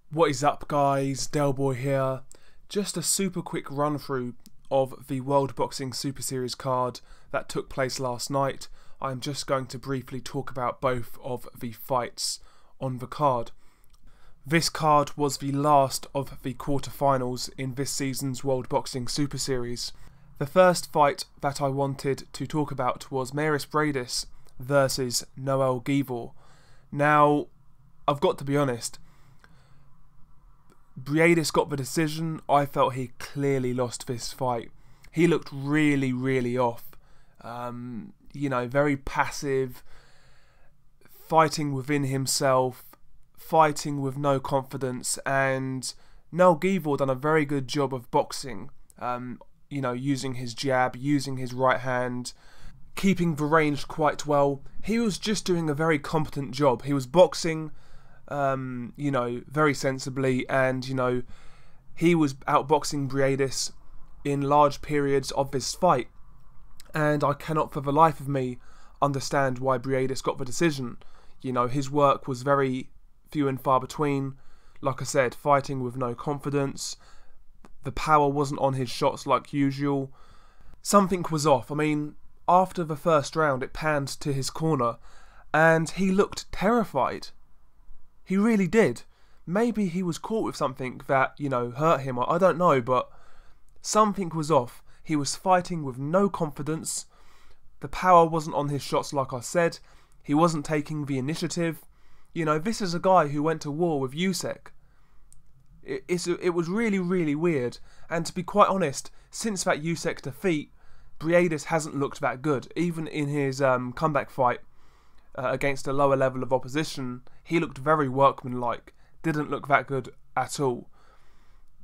What is up, guys? Delboy here. Just a super quick run through of the World Boxing Super Series card that took place last night. I'm just going to briefly talk about both of the fights on the card. This card was the last of the quarterfinals in this season's World Boxing Super Series. The first fight that I wanted to talk about was Briedis versus Gevor. Now, I've got to be honest, Briedis got the decision. I felt he clearly lost this fight. He looked really off. Very passive, fighting within himself, fighting with no confidence, and Gable done a very good job of boxing. Using his jab, using his right hand, keeping the range quite well. He was just doing a very competent job. He was boxing very sensibly, and he was outboxing Briedis in large periods of this fight, and I cannot for the life of me understand why Briedis got the decision. His work was very few and far between. Like I said, fighting with no confidence. The power wasn't on his shots like usual. Something was off. I mean, after the first round it panned to his corner and he looked terrified. He really did. Maybe he was caught with something that, hurt him. I don't know, but something was off. He was fighting with no confidence. The power wasn't on his shots, like I said. He wasn't taking the initiative. This is a guy who went to war with Usyk. It was really weird. And to be quite honest, since that Usyk defeat, Briedis hasn't looked that good. Even in his comeback fight against a lower level of opposition, he looked very workmanlike. Didn't look that good at all.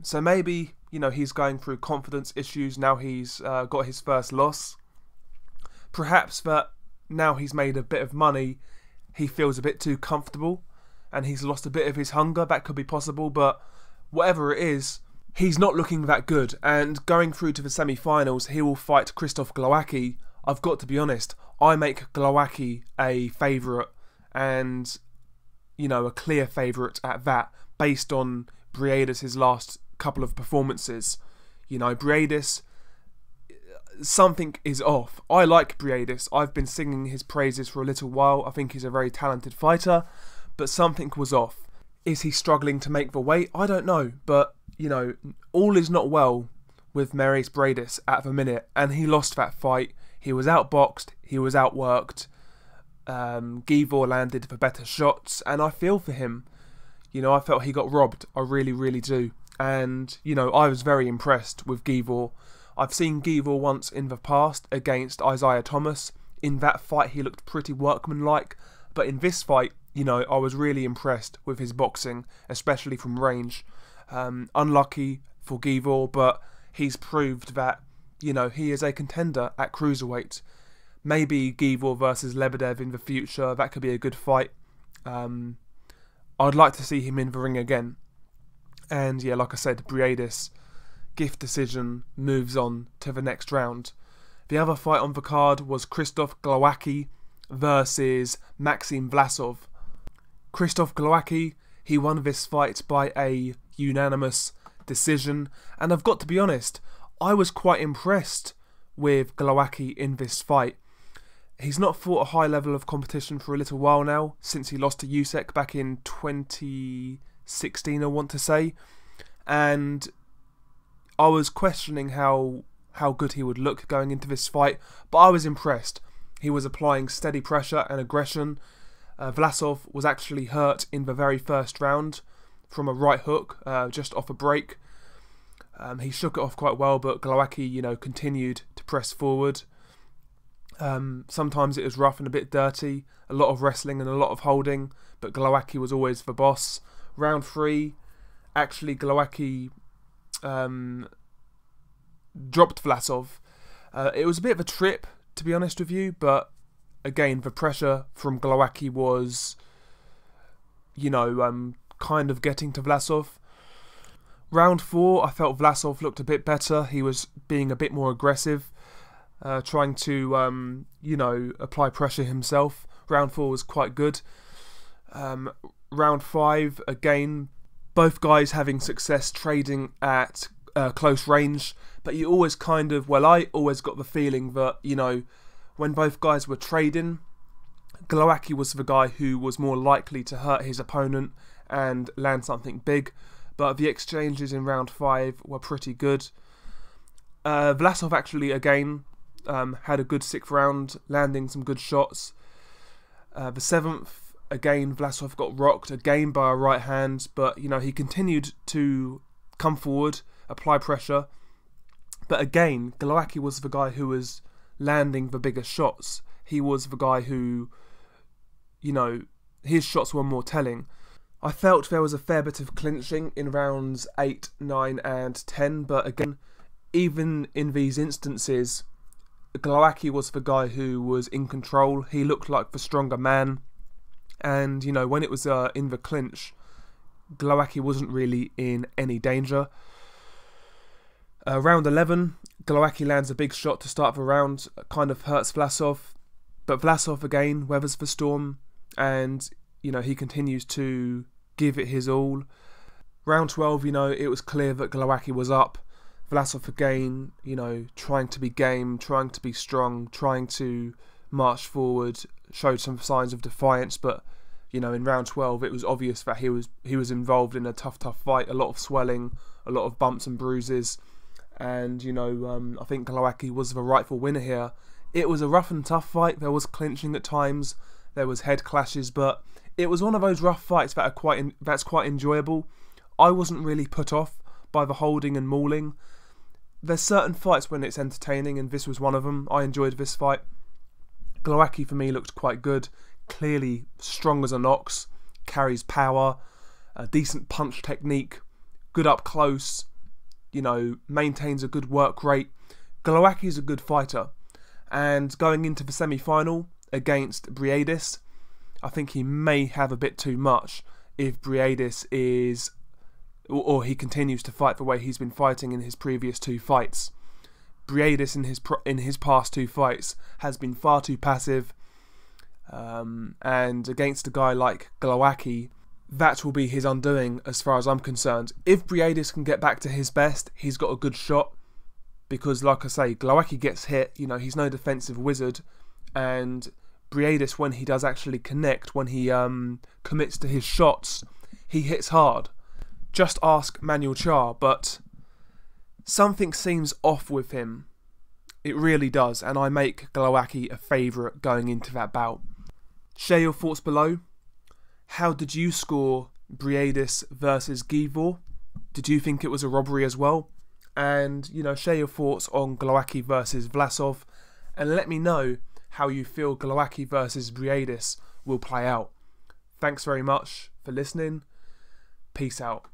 So maybe, he's going through confidence issues now he's got his first loss. Perhaps that now he's made a bit of money, he feels a bit too comfortable and he's lost a bit of his hunger. That could be possible, but whatever it is, he's not looking that good. And going through to the semi-finals, he will fight Gevor Glowacki. I've got to be honest, I make Glowacki a favourite, and a clear favourite at that, based on Briedis' last couple of performances. Briedis, something is off. I like Briedis. I've been singing his praises for a little while. I think he's a very talented fighter, but something was off. Is he struggling to make the weight? I don't know, but all is not well with Briedis at the minute, and he lost that fight. He was outboxed, he was outworked. Gevor landed the better shots, and I feel for him. I felt he got robbed. I really do. And I was very impressed with Gevor. I've seen Gevor once in the past against Isaiah Thomas. In that fight he looked pretty workmanlike, but in this fight, I was really impressed with his boxing, especially from range. Unlucky for Gevor, but he's proved that he is a contender at cruiserweight. Maybe Gable versus Lebedev in the future. That could be a good fight. I'd like to see him in the ring again. And yeah, like I said, Briedis, gift decision, moves on to the next round. The other fight on the card was Gevor Glowacki versus Vlasov. Gevor Glowacki, he won this fight by a unanimous decision. And I've got to be honest, I was quite impressed with Glowacki in this fight. He's not fought a high level of competition for a little while now, since he lost to Usyk back in 2016, I want to say. And I was questioning how good he would look going into this fight, but I was impressed. He was applying steady pressure and aggression. Vlasov was actually hurt in the very first round from a right hook, just off a break. He shook it off quite well, but Glowacki, continued to press forward. Sometimes it was rough and a bit dirty, a lot of wrestling and a lot of holding, but Glowacki was always the boss. Round 3, actually Glowacki dropped Vlasov. It was a bit of a trip, to be honest with you, but again, the pressure from Glowacki was, kind of getting to Vlasov. Round 4, I felt Vlasov looked a bit better. He was being a bit more aggressive, trying to, apply pressure himself. Round 4 was quite good. Round 5, again, both guys having success trading at close range, but you always I always got the feeling that, you know, when both guys were trading, Glowacki was the guy who was more likely to hurt his opponent and land something big, but the exchanges in round 5 were pretty good. Vlasov actually again had a good 6th round, landing some good shots. The 7th, again, Vlasov got rocked again by a right hand, but you know, he continued to come forward, apply pressure. But again, Glowacki was the guy who was landing the bigger shots. He was the guy who, you know, his shots were more telling. I felt there was a fair bit of clinching in rounds 8, 9 and 10, but again, even in these instances, Glowacki was the guy who was in control. He looked like the stronger man, and you know, when it was in the clinch, Glowacki wasn't really in any danger. Round 11, Glowacki lands a big shot to start the round, kind of hurts Vlasov, but Vlasov again weathers the storm, and you know, he continues to give it his all. Round 12, you know, it was clear that Glowacki was up. Vlasov again, you know, trying to be game, trying to be strong, trying to march forward, showed some signs of defiance, but you know, in round 12 it was obvious that he was involved in a tough fight, a lot of swelling, a lot of bumps and bruises, and you know, I think Glowacki was the rightful winner here. It was a rough and tough fight. There was clinching at times, there was head clashes, but it was one of those rough fights that are that's quite enjoyable. I wasn't really put off by the holding and mauling. There's certain fights when it's entertaining, and this was one of them. I enjoyed this fight. Glowacki for me looked quite good, clearly strong as an ox, carries power, a decent punch technique, good up close, you know, maintains a good work rate. Glowacki's a good fighter, and going into the semi-final against Briedis, I think he may have a bit too much if Briedis is, or he continues to fight the way he's been fighting in his previous 2 fights. Briedis in his past 2 fights has been far too passive, and against a guy like Glowacki, that will be his undoing as far as I'm concerned. If Briedis can get back to his best, he's got a good shot, because like I say, Glowacki gets hit, you know, he's no defensive wizard, and Briedis, when he does actually connect, when he commits to his shots, he hits hard. Just ask Manuel Char, but something seems off with him. It really does, and I make Glowacki a favourite going into that bout. Share your thoughts below. How did you score Briedis versus Gevor? Did you think it was a robbery as well? And, you know, share your thoughts on Glowacki versus Vlasov, and let me know how you feel Glowacki versus Briedis will play out. Thanks very much for listening. Peace out.